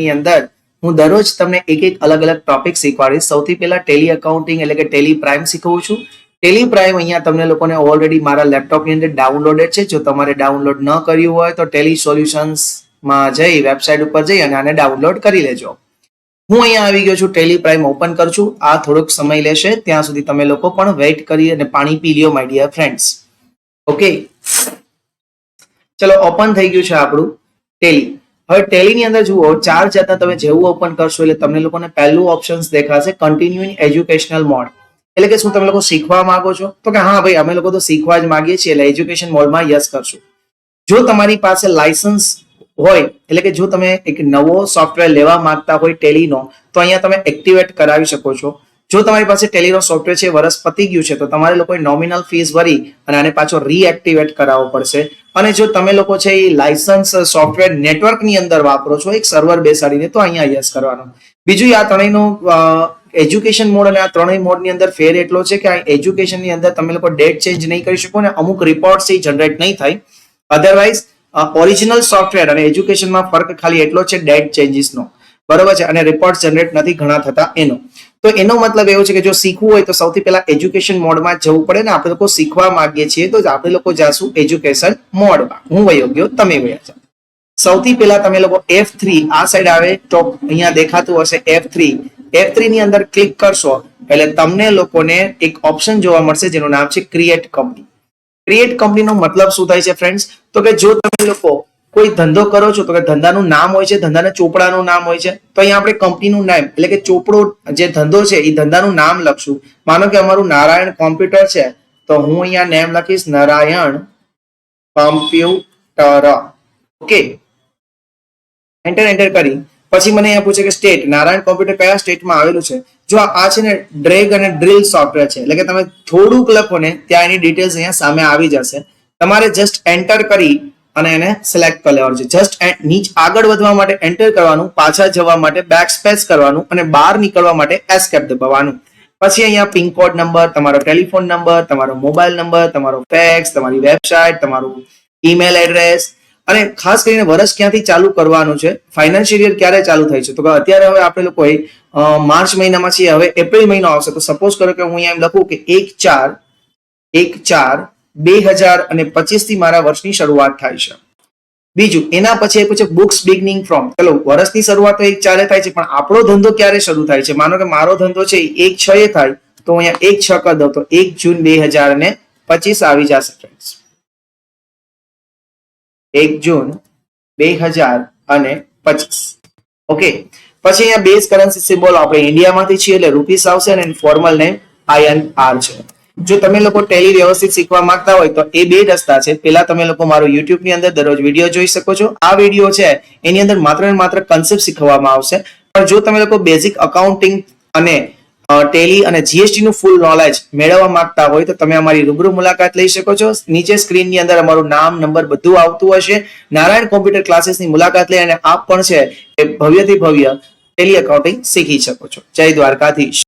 ની અંદર હું દરરોજ તમને એક અલગ અલગ ટોપિક શીખવાડીશ. સૌથી પહેલા ટેલી અકાઉન્ટિંગ એટલે કે ટેલી પ્રાઇમ શીખવું છું. ટેલી પ્રાઇમ અહીંયા તમને લોકોને ઓલરેડી મારા લેપટોપની અંદર ડાઉનલોડેડ છે. જો તમારે ડાઉનલોડ ન કર્યું હોય તો ટેલી સોલ્યુશન્સમાં જઈ વેબસાઇટ ઉપર જઈ અને આને ડાઉનલોડ કરી લેજો. હું અહીંયા આવી ગયો છું, ટેલી પ્રાઇમ ઓપન કરું છું. આ થોડોક સમય લેશે, ત્યાં સુધી તમે લોકો પણ વેઇટ કરી અને પાણી પી લ્યો માય ડિયર ફ્રેન્ડ્સ. ઓકે, ચલો ઓપન થઈ ગયું છે આપણું ટેલી. હવે ટેલીની અંદર જુઓ, ચાર જાતના તમે જેવું ઓપન કરશો એટલે તમને લોકોને પહેલું ઓપ્શન દેખાશે કન્ટિન્યુઇંગ એજ્યુકેશનલ મોડ. એટલે કે શું તમે લોકો શીખવા માંગો છો? તો કે હા ભાઈ, અમે લોકો તો શીખવા જ માંગીએ છીએ, એટલે એજ્યુકેશન મોડમાં યસ કરશું. જો તમારી પાસે લાયસન્સ હોય, એટલે કે જો તમે એક નવો સોફ્ટવેર લેવા માંગતા હોય ટેલીનો, તો અહીંયા તમે એક્ટિવેટ કરાવી શકો છો. જો તમારી પાસે ટેલીનો સોફ્ટવેર છે, વર્ષ પતી ગયું છે, તો તમારે લોકોએ નોમિનલ ફીસ ભરી અને આને પાછો રીએક્ટિવેટ કરાવવો પડશે. અને જો તમે લોકો છે એ લાયસન્સ સોફ્ટવેર નેટવર્કની અંદર વાપરો છો, એક સર્વર બેસાડીને, તો અહીંયા યસ કરવાનું. બીજું આ ત્રણેયનો એજ્યુકેશન મોડ અને આ ત્રણેય મોડની અંદર ફેર એટલો છે કે આ એજ્યુકેશનની અંદર તમે લોકો ડેટ ચેન્જ નહીં કરી શકો ને અમુક રિપોર્ટ્સ જનરેટ નહીં થાય. અધરવાઇઝ ઓરિજિનલ સોફ્ટવેર અને એજ્યુકેશનમાં ફરક ખાલી એટલો છે ડેટ ચેન્જીસનો, બરોબર છે, અને રિપોર્ટ જનરેટ નથી ઘણા થતા એનો. તો એનો મતલબ એવો છે કે જો શીખવું હોય તો સૌથી પહેલા એજ્યુકેશન મોડમાં જવું પડે ને. આપણે લોકો શીખવા માંગીએ છીએ તો આપણે લોકો જાશું એજ્યુકેશન મોડમાં. હું વયો ગયો, તમે વયા જાઓ. સૌથી પહેલા તમે લોકો F3 આ સાઈડ આવે, ટોપ અહીંયા દેખાતું હશે F3. F3 ની અંદર ક્લિક કરશો એટલે તમને લોકોને એક ઓપ્શન જોવા મળશે જેનું નામ છે ક્રિએટ કંપની. ક્રિએટ કંપનીનો મતલબ શું થાય છે ફ્રેન્ડ્સ? તો કે જો તમે લોકો કોઈ ધંધો કરો છો તો કે ધંધાનું નામ હોય છે, ધંધાના ચોપડાનું નામ હોય છે. તો અહીંયા આપણે કંપનીનું નામ એટલે કે ચોપડો જે ધંધો છે એ ધંધાનું નામ લખશું. માનો કે અમારું નારાયણ કોમ્પ્યુટર છે, તો હું અહીંયા નેમ લખીશ નારાયણ કોમ્પ્યુટર. ઓકે, એન્ટર કરી પછી મને અહીંયા પૂછે કે સ્ટેટ, નારાયણ કોમ્પ્યુટર કયા સ્ટેટમાં આવેલું છે. જો આ છે ને ડ્રેગ અને ડ્રિલ સોફ્ટવેર છે, એટલે કે તમે થોડુંક લખો ને ત્યાં એની ડિટેલ્સ અહીંયા સામે આવી જશે. તમારે જસ્ટ એન્ટર કરી અને એને સિલેક્ટ કરી લેવાનું છે. જસ્ટ નીચે આગળ વધવા માટે એન્ટર કરવાનું, પાછા જવા માટે બેક સ્પેસ કરવાનું અને બહાર નીકળવા માટે એસ્કેપ દબાવવાનું. પછી અહીંયા પિનકોડ નંબર, તમારો ટેલિફોન નંબર, તમારો મોબાઈલ નંબર, તમારો ફેક્સ, તમારી વેબસાઇટ, તમારું ઈમેલ એડ્રેસ અને ખાસ કરીને વર્ષ ક્યાંથી ચાલુ કરવાનું છે, ફાઇનાન્શિયલ યર ક્યારે ચાલુ થાય છે. તો કે અત્યારે હવે આપણે લોકોએ માર્ચ મહિનામાં છીએ, હવે એપ્રિલ મહિનો આવશે. તો સપોઝ કરો કે હું અહીંયા એમ લખું કે 1/4/2025 થી મારા વર્ષની શરૂઆત થાય છે. બીજું એના પછી પૂછે બુક્સ બિગનિંગ ફ્રોમ. ચલો, વર્ષની શરૂઆત તો 1/4 થાય છે, પણ આપણો ધંધો ક્યારે શરૂ થાય છે? માનો કે મારો ધંધો છે 1/6 થાય, તો અહીંયા 1/6 કરી દઉં તો 1 જૂન 2025 આવી જશે ફ્રેન્ડ્સ. 1 જૂન 2025. ઓકે, પછી અહીંયા બેઝ કરન્સી સિમ્બોલ આપણે ઇન્ડિયામાંથી છીએ એટલે રૂપીસ આવશે અને ફોર્મલ નેમ INR છે. જો તમે લોકો ટેલી વ્યવસ્થિત શીખવા માંગતા હોય તો એ બે રસ્તા છે. પહેલા તમે લોકો મારો YouTube ની અંદર દરરોજ વિડીયો જોઈ શકો છો. આ વિડીયો છે એની અંદર માત્ર ને માત્ર કન્સેપ્ટ શીખવવામાં આવશે. પણ જો તમે લોકો બેઝિક અકાઉન્ટિંગ અને ટેલી અને જીએસટી નું ફૂલ નોલેજ મેળવવા માંગતા હોય તો તમે અમારી રૂબરૂ મુલાકાત લઈ શકો છો. નીચે સ્ક્રીન ની અંદર અમારું નામ, નંબર બધું આવતું હશે. નારાયણ કોમ્પ્યુટર ક્લાસીસ ની મુલાકાત લઈ અને આપ પણ છે એ ભવ્યથી ભવ્ય ટેલી અકાઉન્ટિંગ શીખી શકો છો. જય દ્વારકાધીશ.